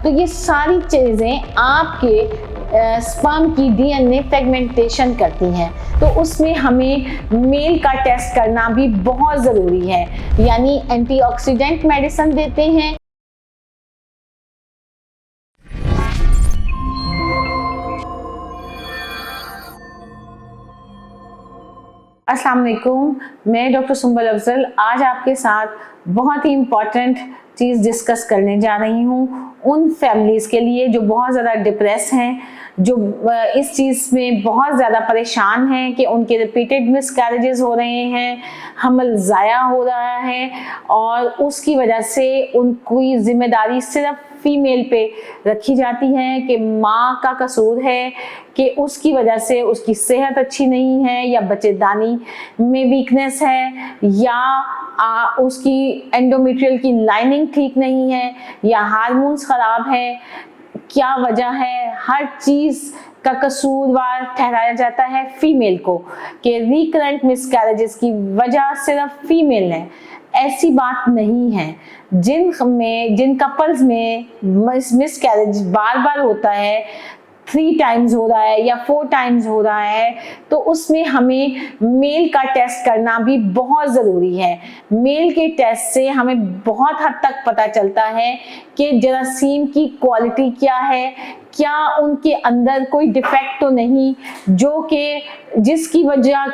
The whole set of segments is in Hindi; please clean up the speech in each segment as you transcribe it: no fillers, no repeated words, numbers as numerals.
तो ये सारी चीज़ें आपके स्पर्म की डीएनए फ्रेगमेंटेशन करती हैं। तो उसमें हमें मेल का टेस्ट करना भी बहुत ज़रूरी है, यानी एंटीऑक्सीडेंट मेडिसिन देते हैं। अस्सलाम वालेकुम, मैं डॉक्टर सुंबल अफजल आज आपके साथ बहुत ही इम्पॉर्टेंट चीज़ डिस्कस करने जा रही हूँ उन फैमिलीज़ के लिए जो बहुत ज़्यादा डिप्रेस हैं, जो इस चीज़ में बहुत ज़्यादा परेशान हैं कि उनके रिपीटेड मिसकैरेजेस हो रहे हैं, हमल ज़ाया हो रहा है और उसकी वजह से उनकी जिम्मेदारी सिर्फ फीमेल पे रखी जाती है कि माँ का कसूर है कि उसकी वजह से उसकी सेहत अच्छी नहीं है या बच्चेदानी में वीकनेस है या उसकी एंडोमेट्रियल की लाइनिंग ठीक नहीं है या हार्मोन्स खराब है, क्या वजह है, हर चीज़ का कसूरवार ठहराया जाता है फीमेल को कि रिकरेंट मिसकैरेजेस की वजह सिर्फ फीमेल है। ऐसी बात नहीं है। जिन कपल्स में मिसकैरेज बार बार होता है, 3 टाइम्स हो रहा है या 4 टाइम्स हो रहा है, तो उसमें हमें मेल का टेस्ट करना भी बहुत ज़रूरी है। मेल के टेस्ट से हमें बहुत हद तक पता चलता है कि जरासीम की क्वालिटी क्या है, क्या उनके अंदर कोई डिफेक्ट तो नहीं जो कि जिसकी वजह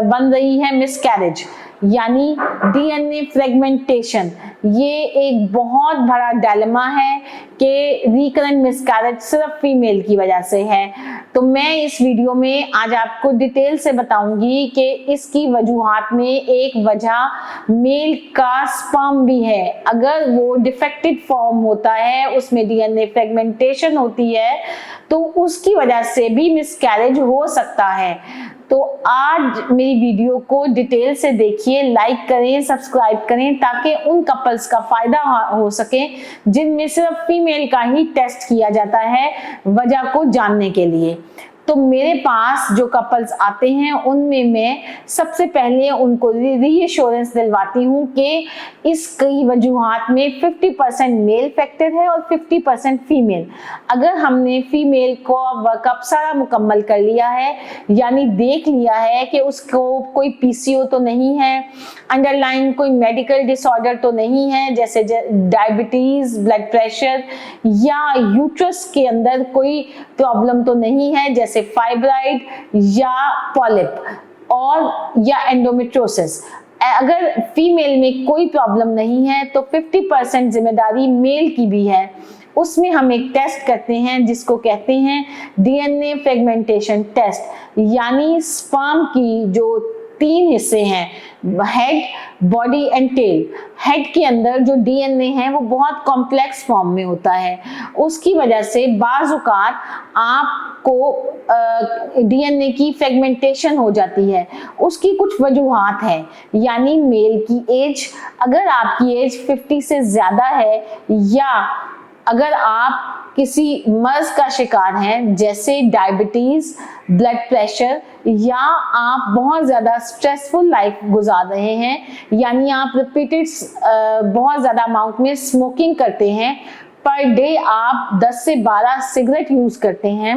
बन रही है मिसकैरेज, यानी डीएनए फ्रेगमेंटेशन। ये एक बहुत बड़ा डायलेमा है कि रिकरेंट मिसकैरेज सिर्फ फीमेल की वजह से है। तो मैं इस वीडियो में आज आपको डिटेल से बताऊंगी कि इसकी वजूहात में एक वजह मेल का स्पर्म भी है। अगर वो डिफेक्टेड फॉर्म होता है, उसमें डीएनए फ्रेगमेंटेशन होती है, तो उसकी वजह से भी मिसकैरेज हो सकता है। तो आज मेरी वीडियो को डिटेल से देखिए, लाइक करें, सब्सक्राइब करें ताकि उन कपल्स का फायदा हो सके जिनमें सिर्फ फीमेल का ही टेस्ट किया जाता है वजह को जानने के लिए। तो मेरे पास जो कपल्स आते हैं उनमें मैं सबसे पहले उनको रीएश्योरेंस दिलवाती हूँ कि इसकी वजूहात में 50% मेल फैक्टर है और 50% फीमेल। अगर हमने फीमेल को वर्कअप सारा मुकम्मल कर लिया है, यानी देख लिया है कि उसको कोई पीसीओ तो नहीं है, अंडरलाइन कोई मेडिकल डिसऑर्डर तो नहीं है जैसे डायबिटीज, ब्लड प्रेशर या यूट्रस के अंदर कोई प्रॉब्लम तो नहीं है जैसे फाइब्राइड या पॉलिप और या एंडोमेट्रोसिस। अगर फीमेल में कोई प्रॉब्लम नहीं है तो 50% जिम्मेदारी मेल की भी है। उसमें हम एक टेस्ट करते हैं जिसको कहते हैं डीएनए फ्रेगमेंटेशन टेस्ट, यानी स्पर्म की जो 3 हिस्से हैं, head, body and tail. Head के अंदर जो डीएनए है वो बहुत कॉम्प्लेक्स फॉर्म में होता है, उसकी वजह से बाज़ औक़ात आपको डीएनए की फ्रेगमेंटेशन हो जाती है। उसकी कुछ वजूहात हैं, यानी मेल की एज, अगर आपकी एज 50 से ज़्यादा है या अगर आप किसी मर्ज का शिकार हैं जैसे डायबिटीज, ब्लड प्रेशर, या आप बहुत ज़्यादा स्ट्रेसफुल लाइफ गुजार रहे हैं, यानी आप रिपीटेड बहुत ज़्यादा अमाउंट में स्मोकिंग करते हैं, पर डे आप 10 से 12 सिगरेट यूज़ करते हैं,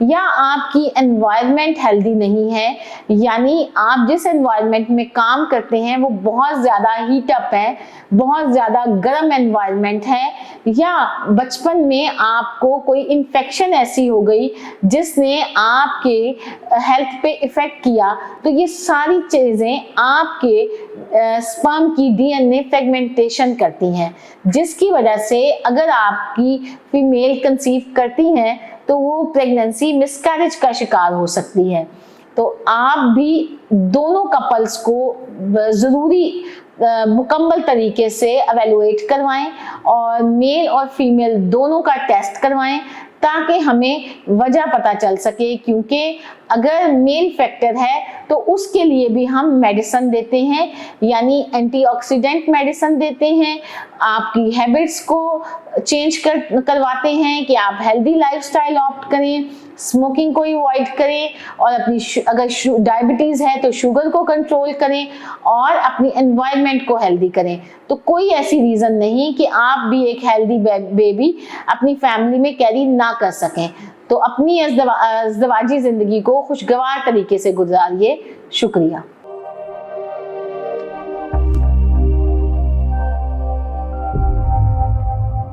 या आपकी एनवायरनमेंट हेल्दी नहीं है, यानी आप जिस एनवायरनमेंट में काम करते हैं वो बहुत ज़्यादा हीटअप है, बहुत ज़्यादा गर्म एनवायरनमेंट है, या बचपन में आपको कोई इन्फेक्शन ऐसी हो गई जिसने आपके हेल्थ पे इफ़ेक्ट किया, तो ये सारी चीज़ें आपके स्पर्म की डीएनए फ्रेगमेंटेशन करती हैं, जिसकी वजह से अगर आपकी फीमेल कंसीव करती हैं तो वो प्रेगनेंसी मिसकैरेज का शिकार हो सकती है। तो आप भी दोनों कपल्स को ज़रूरी मुकम्मल तरीके से एवेलुएट करवाएं और मेल और फीमेल दोनों का टेस्ट करवाएं ताकि हमें वजह पता चल सके, क्योंकि अगर मेल फैक्टर है तो उसके लिए भी हम मेडिसिन देते हैं, यानी एंटीऑक्सीडेंट मेडिसिन देते हैं, आपकी हैबिट्स को चेंज करवाते हैं कि आप हेल्दी लाइफस्टाइल ऑप्ट करें, स्मोकिंग को अवॉइड करें, और अपनी अगर डायबिटीज़ है तो शुगर को कंट्रोल करें, और अपनी एनवायरनमेंट को हेल्दी करें। तो कोई ऐसी रीज़न नहीं कि आप भी एक हेल्दी बेबी अपनी फैमिली में कैरी ना कर सकें। तो अपनी अज़दवाजी ज़िंदगी को खुशगवार तरीके से गुजारिए। शुक्रिया।